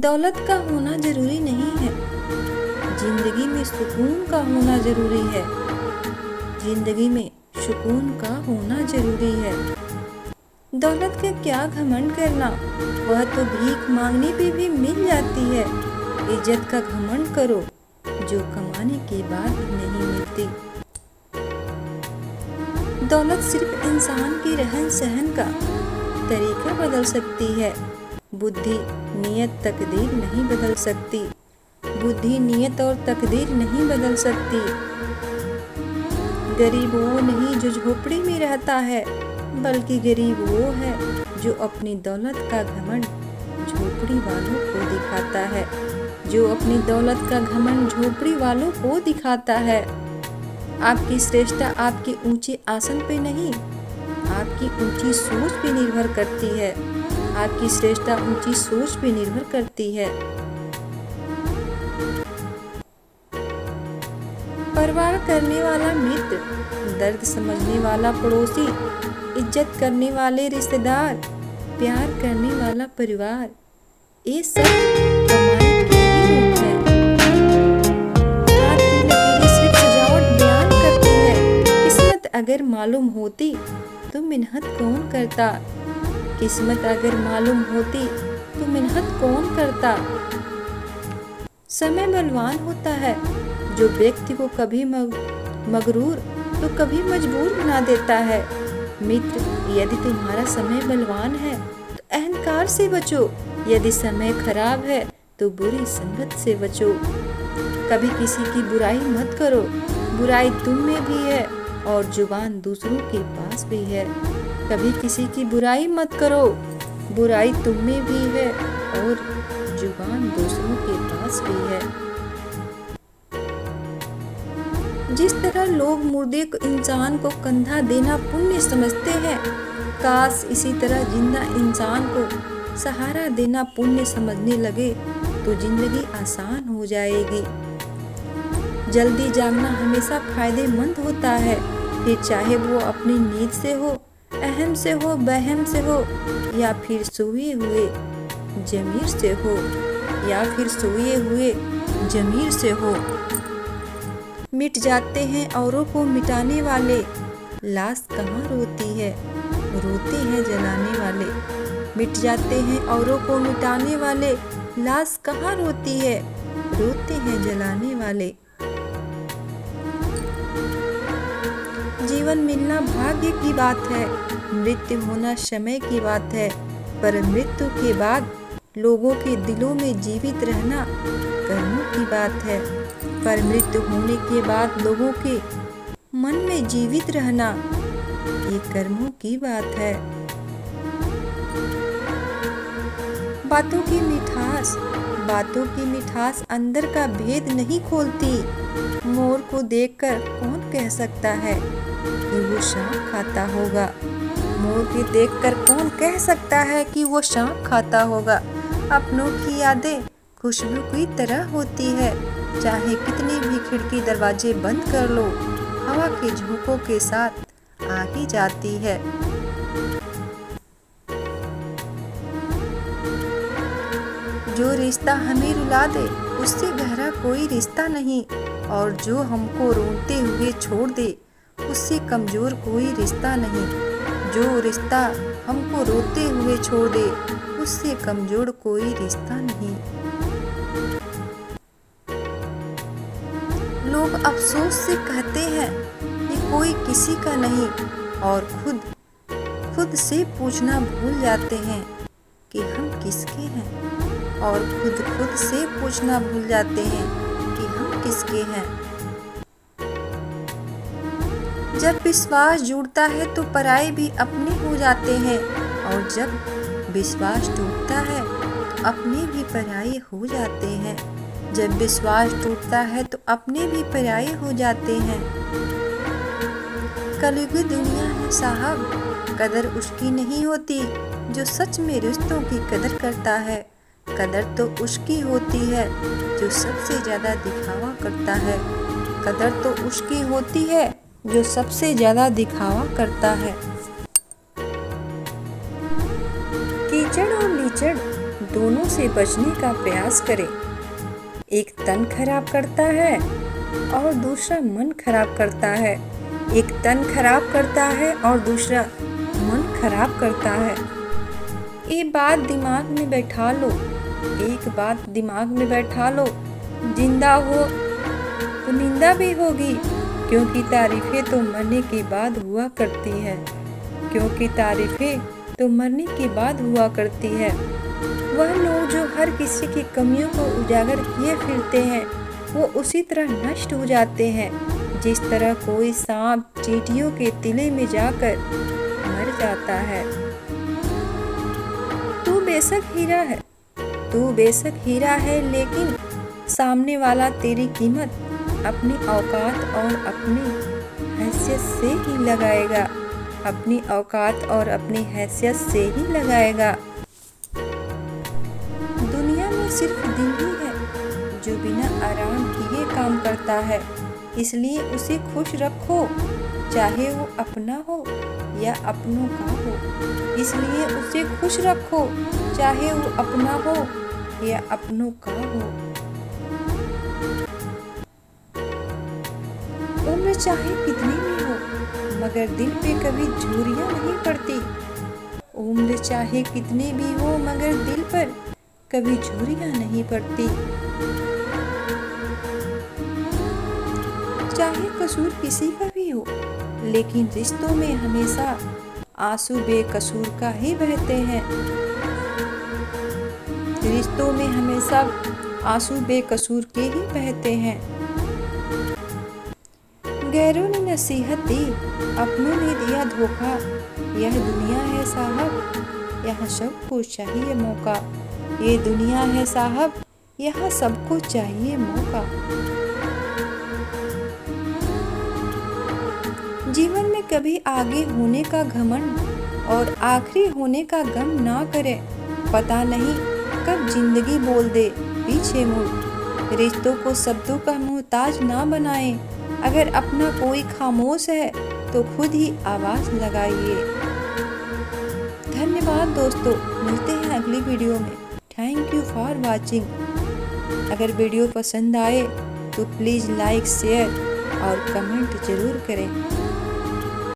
दौलत का होना जरूरी नहीं है, जिंदगी में सुकून का होना जरूरी है। जिंदगी में सुकून का होना जरूरी है। दौलत का क्या घमंड करना, वह तो भीख मांगने पे भी मिल जाती है। इज्जत का घमंड करो जो कमाने के बाद नहीं मिलती। दौलत सिर्फ इंसान की रहन सहन का तरीका बदल सकती है। बुद्धि नियत तकदीर नहीं बदल सकती। बुद्धि नियत और तकदीर नहीं बदल सकती। गरीब वो नहीं जो झोपड़ी में रहता है, बल्कि गरीब वो है जो अपनी दौलत का घमंड झोपड़ी वालों को दिखाता है। जो अपनी दौलत का घमंड झोपड़ी वालों को दिखाता है। आपकी श्रेष्ठता आपके ऊंचे आसन पे नहीं, आपकी ऊंची सोच पे निर्भर करती है। आपकी श्रेष्ठता ऊंची सोच पे निर्भर करती है। परवाह करने वाला मित्र, दर्द समझने वाला पड़ोसी, इज्जत करने वाले रिश्तेदार, प्यार करने वाला परिवार, ये सब कमाई के ही रूप है। हाथ की लकीरें सिर्फ सजावट बयान करती है। किस्मत अगर मालूम होती तो मेहनत कौन करता। किस्मत अगर मालूम होती तो मेहनत कौन करता। समय बलवान होता है जो व्यक्ति को कभी मगरूर तो कभी मजबूर बना देता है। मित्र, यदि तुम्हारा समय बलवान है तो अहंकार से बचो। यदि समय खराब है तो बुरी संगत से बचो। कभी किसी की बुराई मत करो, बुराई तुम में भी है और जुबान दूसरों के पास भी है। कभी किसी की बुराई मत करो, बुराई तुम में भी है और जुबान दूसरों के पास भी है। जिस तरह लोग मुर्दे को इंसान को कंधा देना पुण्य समझते हैं, काश इसी तरह जिंदा इंसान को सहारा देना पुण्य समझने लगे तो जिंदगी आसान हो जाएगी। जल्दी जागना हमेशा फायदेमंद होता है, फिर चाहे वो अपनी नींद से हो, अहम से हो, बहम से हो, या फिर सोए हुए जमीर से हो, या फिर सोए हुए जमीर से हो। मिट जाते हैं औरों को मिटाने वाले, लाश कहाँ रोती है, रोते हैं जलाने वाले। मिट जाते हैं औरों को मिटाने वाले, लाश कहाँ रोती है, रोते हैं जलाने वाले। जीवन मिलना भाग्य की बात है, मृत्यु होना समय की बात है, पर मृत्यु के बाद लोगों के दिलों में जीवित रहना कर्मों की बात है। पर मृत्यु होने के बाद लोगों के मन में जीवित रहना ये कर्मों की बात है। बातों की मिठास अंदर का भेद नहीं खोलती। मोर को देखकर कौन कह सकता है कि वो सांप खाता होगा। मोर को देखकर कौन कह सकता है कि वो सांप खाता होगा। अपनों की यादें खुशबू की तरह होती है, चाहे कितनी भी खिड़की दरवाजे बंद कर लो, हवा के झोंकों के साथ आगे जाती है। जो रिश्ता हमें रुला दे उससे गहरा कोई रिश्ता नहीं, और जो हमको रोते हुए छोड़ दे उससे कमजोर कोई रिश्ता नहीं। जो रिश्ता हमको रोते हुए छोड़ दे उससे कमजोर कोई रिश्ता नहीं। लोग अफसोस से कहते हैं कि कोई किसी का नहीं, और खुद से पूछना भूल जाते हैं कि हम किसके हैं। और खुद से पूछना भूल जाते हैं कि हम किसके हैं। जब विश्वास जुड़ता है तो पराये भी अपने हो जाते हैं, और जब विश्वास टूटता है तो अपने भी पराये हो जाते हैं। जब विश्वास टूटता है तो अपने भी पराये हो जाते हैं। कलयुगी दुनिया है साहब, कदर उसकी नहीं होती जो सच में रिश्तों की कदर करता है। कदर तो उसकी होती है जो सबसे ज्यादा दिखावा करता है। कदर तो उसकी होती है जो सबसे ज्यादा दिखावा करता है। कीचड़ और लीचड़ दोनों से बचने का प्रयास करें। एक तन खराब करता है और दूसरा मन खराब करता है। एक तन खराब करता है और दूसरा मन खराब करता है। ये बात दिमाग में बैठा लो, एक बात दिमाग में बैठा लो, जिंदा हो तो निंदा भी होगी, क्योंकि तारीफें तो मरने के बाद हुआ करती है। क्योंकि तारीफें तो मरने के बाद हुआ करती है। वह लोग जो हर किसी की कमियों को उजागर किए फिरते हैं, वो उसी तरह नष्ट हो जाते हैं जिस तरह कोई सांप चींटियों के तिले में जाकर मर जाता है। तू बेशक हीरा है, लेकिन सामने वाला तेरी कीमत अपनी औकात और अपनी हैसियत से ही लगाएगा। अपनी औकात और अपनी हैसियत से ही लगाएगा। दुनिया में सिर्फ दिल ही है जो बिना आराम किए काम करता है, इसलिए उसे खुश रखो, चाहे वो अपना हो या अपनों का हो। इसलिए उसे खुश रखो, चाहे वो अपना हो या अपनों का हो। उम्र चाहे कितनी भी हो, मगर दिल पे कभी झुर्रियां नहीं पड़ती। उम्र चाहे कितनी भी हो, मगर दिल पर कभी झुर्रियां नहीं पड़ती। चाहे कसूर किसी का भी हो, लेकिन रिश्तों में हमेशा आंसू बेकसूर का ही बहते हैं। रिश्तों में हमेशा आंसू बेकसूर के ही बहते हैं। गैरों ने नसीहत दी, अपनों ने दिया धोखा। यह दुनिया है साहब, यहाँ सबको चाहिए मौका। ये दुनिया है साहब, यहाँ सबको चाहिए मौका। जीवन में कभी आगे होने का घमंड और आखिरी होने का गम ना करें। पता नहीं कब जिंदगी बोल दे पीछे मुड़। रिश्तों को शब्दों का मोहताज ना बनाएं। अगर अपना कोई खामोश है तो खुद ही आवाज लगाइए। धन्यवाद दोस्तों, मिलते हैं अगली वीडियो में। Thank you for watching. अगर वीडियो पसंद आए तो प्लीज़ लाइक, शेयर और कमेंट ज़रूर करें।